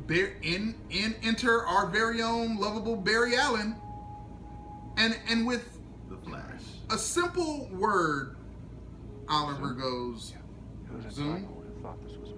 enter our very own lovable Barry Allen, and with the Flash, a simple word, Oliver goes Zoom.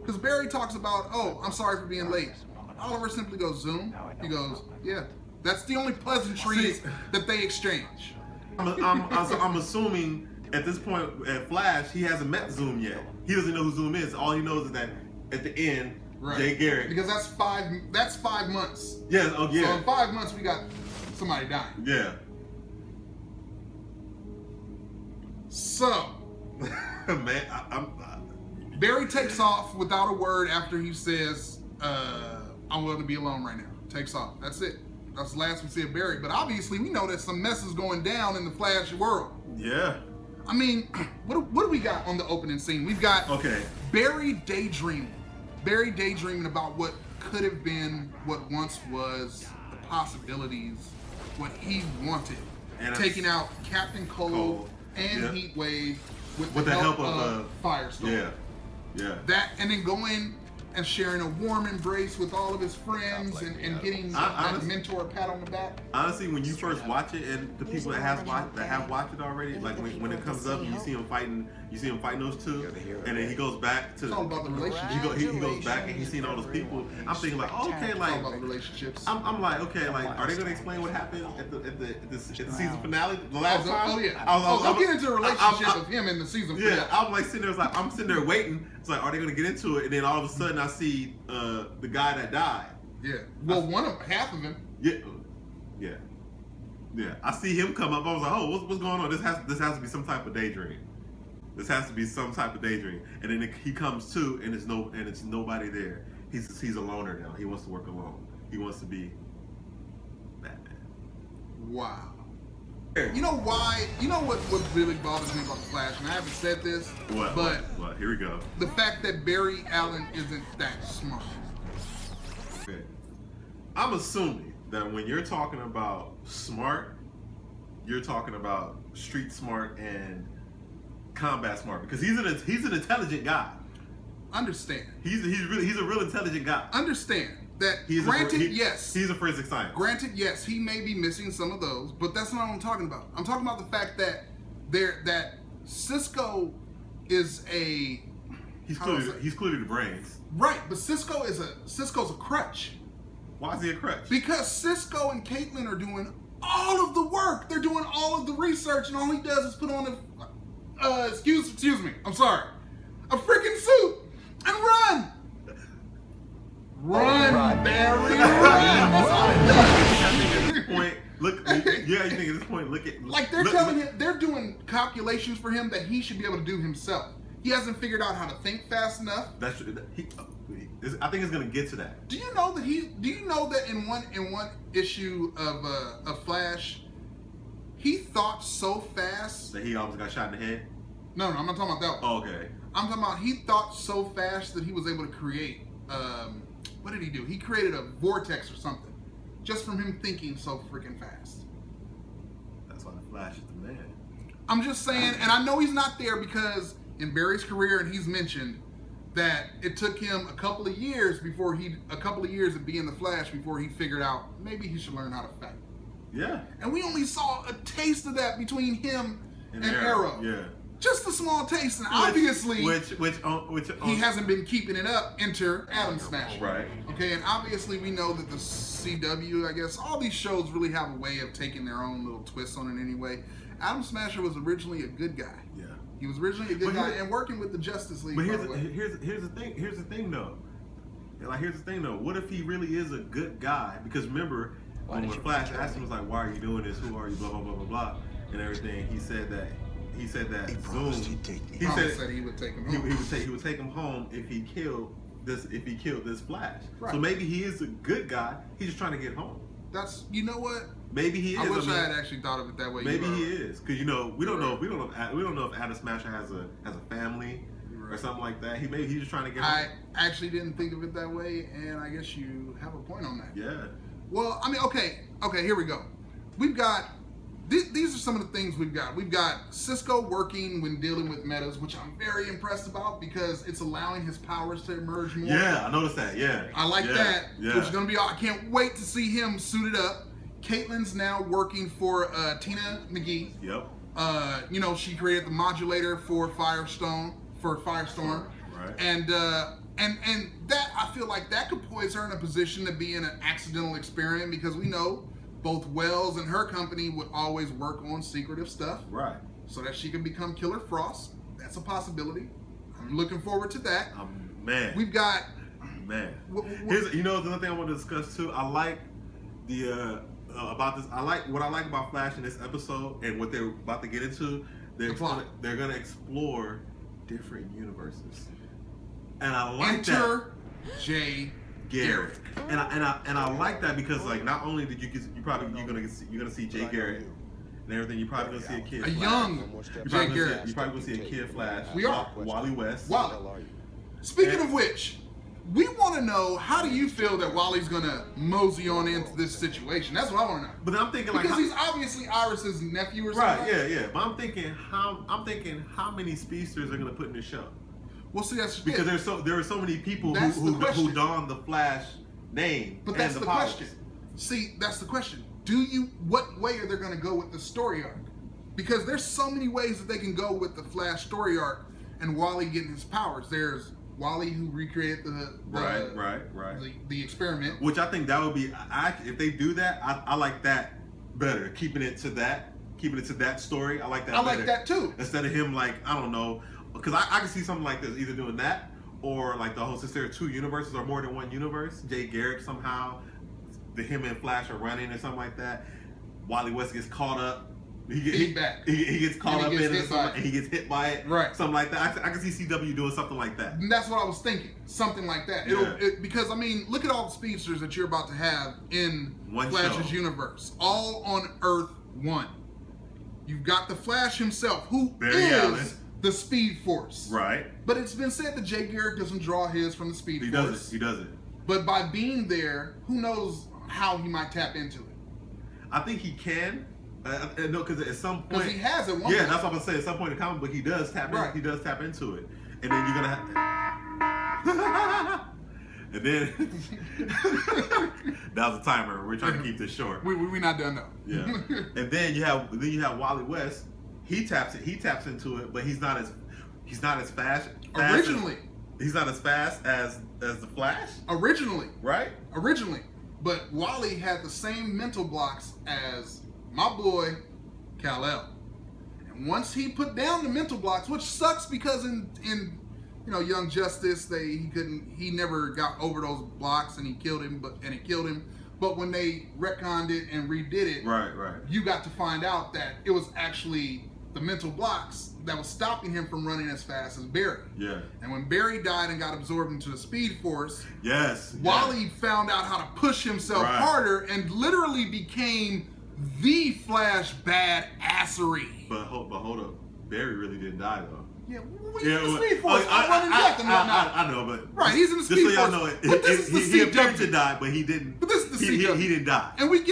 Because Barry talks about, oh, I'm sorry for being late. Oliver simply goes Zoom. He goes, yeah. That's the only pleasantries that they exchange. I'm assuming at this point at Flash, he hasn't met Zoom yet. He doesn't know who Zoom is. All he knows is that at the end, right. Jay Garrick. Because that's 5 months. Yeah. Oh yeah. So in 5 months we got somebody dying. Yeah. So, man, Barry takes off without a word after he says, "I'm willing to be alone right now." Takes off. That's it. That's the last we see of Barry. But obviously, we know that some mess is going down in the Flash world. Yeah. I mean, what do we got on the opening scene? We've got Barry daydreaming. Barry daydreaming about what could have been, what once was, the possibilities, what he wanted. And taking out Captain Cold and Heatwave with the help of Firestorm. Yeah. That, and then going and sharing a warm embrace with all of his friends and getting that mentor pat on the back. Honestly, when you first watch it, and the people that have watched it already, like when it comes up and you see him fighting those two, and then he goes back to. It's all about the relationship. He goes back and he's seeing all those people. I'm thinking like, okay, like it's all about the relationships. I'm like, okay, like, are they gonna explain what happened at the season finale the last time? Oh yeah. They'll get into a relationship of him in the season finale. Yeah, I'm like sitting there, like I'm sitting there waiting. It's like, are they gonna get into it? And then all of a sudden, I see the guy that died. Yeah. Well, half of him. Yeah. I see him come up. I was like, oh, what's going on? This has to be some type of daydream. This has to be some type of daydream. And then he comes to, and it's nobody there. He's a loner now. He wants to work alone. He wants to be Batman. Wow. You know why? You know what really bothers me about the Flash, and I haven't said this, but here we go. The fact that Barry Allen isn't that smart. Okay. I'm assuming that when you're talking about smart, you're talking about street smart and combat smart, because he's an intelligent guy. Understand. He's a real intelligent guy. Understand that. Yes, he's a forensic scientist. Granted, yes, he may be missing some of those, but that's not what I'm talking about. I'm talking about the fact that that Cisco is a. He's clearly the brains. Right, but Cisco's a crutch. Why is he a crutch? Because Cisco and Caitlin are doing all of the work. They're doing all of the research, and all he does is put on excuse me, I'm sorry, a freaking suit and run. Run, Barry, run. At this point, you think at this point, like they're telling him, they're doing calculations for him that he should be able to do himself. He hasn't figured out how to think fast enough. I think it's gonna get to that. Do you know that in one issue of Flash, he thought so fast that he almost got shot in the head? No, I'm not talking about that one. Oh, okay. I'm talking about he thought so fast that he was able to create. What did he do? He created a vortex or something, just from him thinking so freaking fast. That's why the Flash is the man. I'm just saying, and I know he's not there because in Barry's career, and he's mentioned that it took him a couple of years of being the Flash before he figured out maybe he should learn how to fight. Yeah. And we only saw a taste of that between him and Arrow. Yeah. Just a small taste, and obviously, which he hasn't been keeping it up. Enter Atom Smasher. Right. Okay, and obviously we know that the CW, I guess, all these shows really have a way of taking their own little twists on it anyway. Atom Smasher was originally a good guy. Yeah. He was originally a good guy and working with the Justice League. But here's the thing though. Like, here's the thing though. What if he really is a good guy? Because remember, when Flash asked him, was like, "Why are you doing this? Who are you?" Blah blah blah blah blah, and everything. He said that Zoom. He said he would take him home. He would take him home if he killed this Flash. Right. So maybe he is a good guy. He's just trying to get home. That's, you know what? Maybe he is. I wish I had actually thought of it that way. Maybe he is, because we don't know if Atom Smasher has a family or something like that. He's just trying to get home. I actually didn't think of it that way, and I guess you have a point on that. Yeah. Well, I mean, okay, here we go. We've got these are some of the things we've got. We've got Cisco working when dealing with metas, which I'm very impressed about because it's allowing his powers to emerge more. Yeah, I noticed that. Yeah, I like that. Yeah. Which is gonna be. I can't wait to see him suited up. Caitlin's now working for Tina McGee. Yep. You know, she created the modulator for Firestorm. Right. And that, I feel like that could poise her in a position to be in an accidental experiment because we know both Wells and her company would always work on secretive stuff. Right. So that she can become Killer Frost. That's a possibility. I'm looking forward to that. Man. We've got... Man. Here's, you know, the other thing I want to discuss too. I like the... about this, what I like about Flash in this episode and what they're about to get into. They're gonna explore different universes, and I like that. Enter Jay Garrick, and I like that because like not only did you're gonna see Jay Garrick and everything, you're probably gonna see a kid, young Jay Garrick. You're probably gonna see a kid Flash. We are Wally West. Wally. Speaking of which. We want to know, how do you feel that Wally's going to mosey on into this situation? That's what I want to know. But I'm thinking like... Because he's obviously Iris's nephew or something. Right, yeah. But I'm thinking how many speedsters are going to put in the show? Well, see, that's... Because there are so many people who don the Flash name. But that's the question. See, that's the question. What way are they going to go with the story arc? Because there's so many ways that they can go with the Flash story arc and Wally getting his powers. There's Wally who recreated the experiment. Which I think that would be, if they do that, I like that better. Keeping it to that story. I like that better. I like that too. Instead of him like, I don't know, because I can see something like this, either doing that or like the whole, since there are two universes or more than one universe, Jay Garrick somehow, him and Flash are running or something like that. Wally West gets caught up. He gets caught up in it and he gets hit by it. Right. Something like that. I can see CW doing something like that. And that's what I was thinking. Something like that. Because, I mean, look at all the speedsters that you're about to have in Flash's universe. All on Earth 1. You've got the Flash himself, who is the Speed Force. Right. But it's been said that Jay Garrick doesn't draw his from the Speed Force. He doesn't. But by being there, who knows how he might tap into it. I think he can. No, because at some point, because he has it. Yeah, that's what I'm saying. At some point in the comic book, he does tap in. He does tap into it, and then you're gonna have. And then that was a timer. We're trying to keep this short. We're not done though. Yeah, and then you have Wally West. He taps into it, but he's not as fast. Originally, he's not as fast as the Flash. Originally, right? Originally, but Wally had the same mental blocks as my boy Kal-El, and once he put down the mental blocks, which sucks because in Young Justice he never got over those blocks and it killed him. But when they retconned it and redid it, right, you got to find out that it was actually the mental blocks that was stopping him from running as fast as Barry. Yeah. And when Barry died and got absorbed into the Speed Force, Wally found out how to push himself harder and literally became the Flash badassery. But hold up, Barry really didn't die though. Yeah, the Speed Force. I know, but right, he's in the Speed Force. Just so y'all know, he appeared to die, but he didn't. But this is the CW. He didn't die. And we're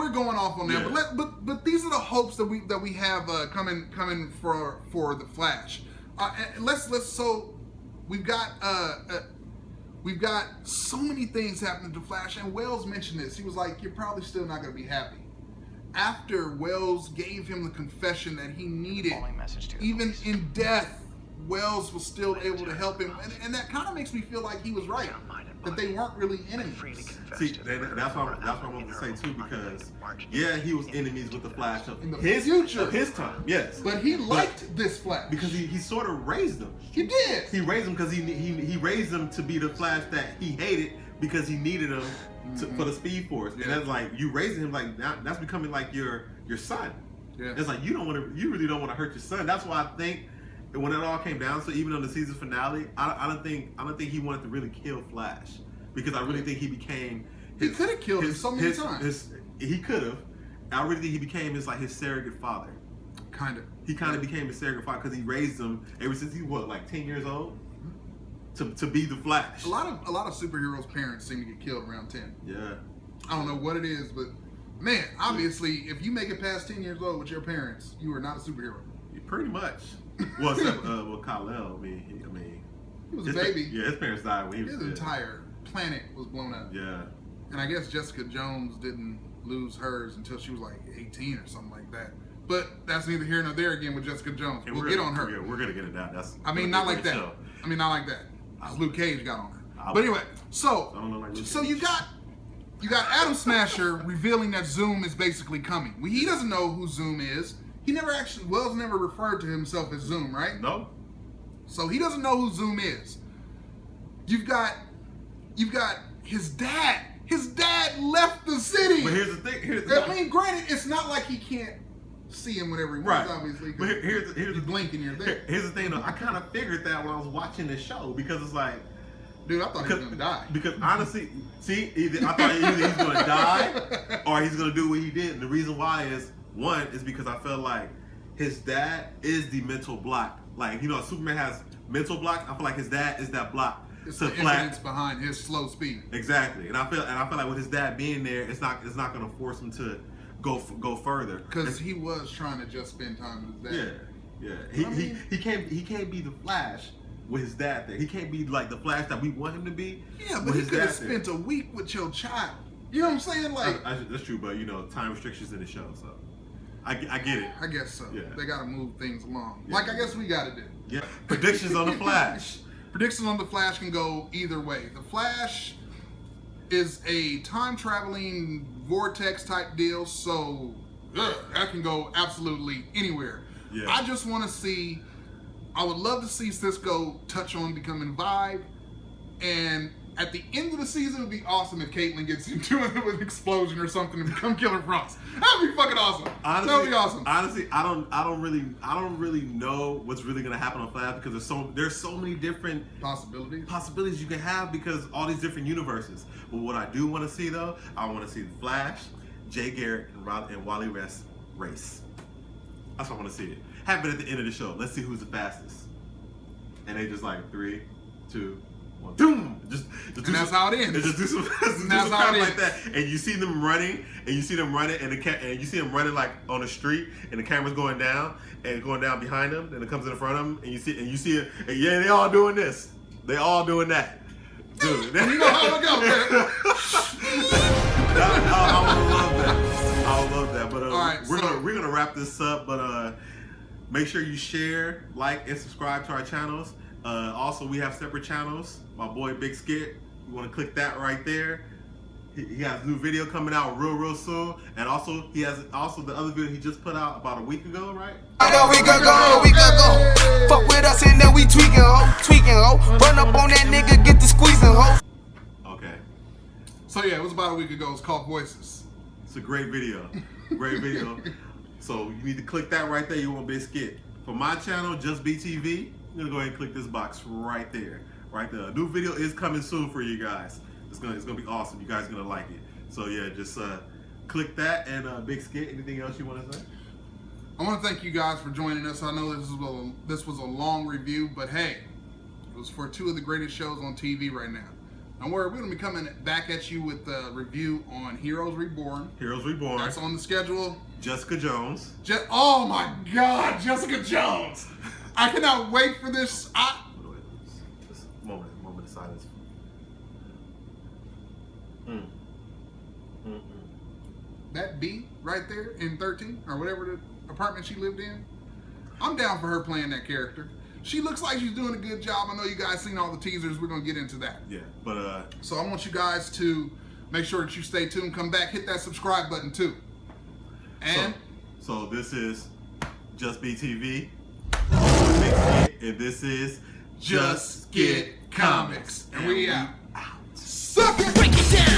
going off on that. Yeah. But these are the hopes that we have coming for the Flash. So we've got so many things happening to Flash, and Wells mentioned this. He was like, "You're probably still not going to be happy." After Wells gave him the confession that he needed, even in death, Wells was still able to help him. And that kind of makes me feel like he was right, that they weren't really enemies. See, that's what I wanted to say too, because, he was enemies with the Flash of his time, yes. But he liked this Flash. Because he sort of raised him. He did. He raised him because he raised him to be the Flash that he hated because he needed him for the Speed Force. And that's like, you raising him like, that's becoming like your son. Yeah. It's like, you really don't want to hurt your son. That's why I think when it all came down to, even on the season finale, I don't think he wanted to really kill Flash, because I really think he became he could have killed him so many times. He could have. I really think he became his surrogate father. Kind of. He kind of became his surrogate father because he raised him ever since he was 10 years old to be the Flash. A lot of superheroes' parents seem to get killed around 10. Yeah. I don't know what it is, but Man, obviously, if you make it past 10 years old with your parents, you are not a superhero. Pretty much. Well, except with Kal-El, he was a baby. His parents died when he was His entire planet was blown up. Yeah. And I guess Jessica Jones didn't lose hers until she was like 18 or something like that. But that's neither here nor there again with Jessica Jones. And we'll get on her. Yeah, we're gonna get it down. Not like that. Not like that. Luke Cage got on her. But anyway, so you got Adam Smasher revealing that Zoom is basically coming. He doesn't know who Zoom is. He Wells never referred to himself as Zoom, right? No. So he doesn't know who Zoom is. You've got his dad. His dad left the city. But here's the thing. Granted, it's not like he can't see him whenever he wants, obviously. But here's the blink and you're there. Here's the thing, though. I kind of figured that when I was watching this show because it's like, dude, I thought he was gonna die. Because honestly, I thought either he's gonna die or he's gonna do what he did. And the reason why is because I felt like his dad is the mental block. Like, Superman has mental block. I feel like his dad is that block. It's the evidence behind his slow speed. Exactly, and I feel like with his dad being there, it's not going to force him to go further. Because he was trying to just spend time with his dad. Yeah. He can't be the Flash with his dad there. He can't be like the Flash that we want him to be. Yeah, but he could have spent a week with your child. You know what I'm saying? Like that's true, but time restrictions in the show, so I get it. I guess so. Yeah. They got to move things along. Yeah. Like I guess we got to do. Yeah. Predictions on the Flash. Predictions on the Flash can go either way. The Flash is a time-traveling vortex type deal, so that can go absolutely anywhere. Yeah. I would love to see Cisco touch on becoming Vibe, and at the end of the season, it would be awesome if Caitlyn gets into it with an explosion or something and become Killer Frost. That would be fucking awesome. Honestly, that would be awesome. Honestly, I don't really know what's really gonna happen on Flash because there's so many different possibilities you can have because all these different universes. But what I do want to see though, I want to see the Flash, Jay Garrick, and Wally West race. That's what I want to see. It happen at the end of the show. Let's see who's the fastest. And they just like 3, 2, 1, boom! Just and that's how it ends. Just do some crap like that, and you see them running, and you see them running like on the street, and the camera's going down behind them, and it comes in front of them, and you see it, and yeah, they all doing this, they all doing that, dude. You know how it goes, man. I would love that. But all right, we're gonna wrap this up, but make sure you share, like, and subscribe to our channels. Also, we have separate channels. My boy Bygskitt, you want to click that right there. He has a new video coming out real soon, and also he has the other video he just put out about a week ago, right? We could go. Fuck with us and then we tweaking, ho. Run up on that nigga, get the squeezing, ho. Okay. So yeah, it was about a week ago. It's called Voices. It's a great video. So you need to click that right there. You want Bygskitt. For my channel, JustBtv, I'm gonna go ahead and click this box right there. Right there. A new video is coming soon for you guys. It's gonna be awesome. You guys are gonna like it. So yeah, just click that and Bygskitt. Anything else you want to say? I want to thank you guys for joining us. I know this was a long review, but hey, it was for 2 of the greatest shows on TV right now. Don't worry, we're gonna be coming back at you with a review on Heroes Reborn. That's on the schedule. Jessica Jones. Oh my God, Jessica Jones! I cannot wait for this. Just a moment of silence. That B right there in 13 or whatever the apartment she lived in. I'm down for her playing that character. She looks like she's doing a good job. I know you guys seen all the teasers. We're gonna get into that. Yeah, but so I want you guys to make sure that you stay tuned. Come back, hit that subscribe button too. And so this is JustBtv, and this is Just Get Comics, and we out. Suck it, break it down.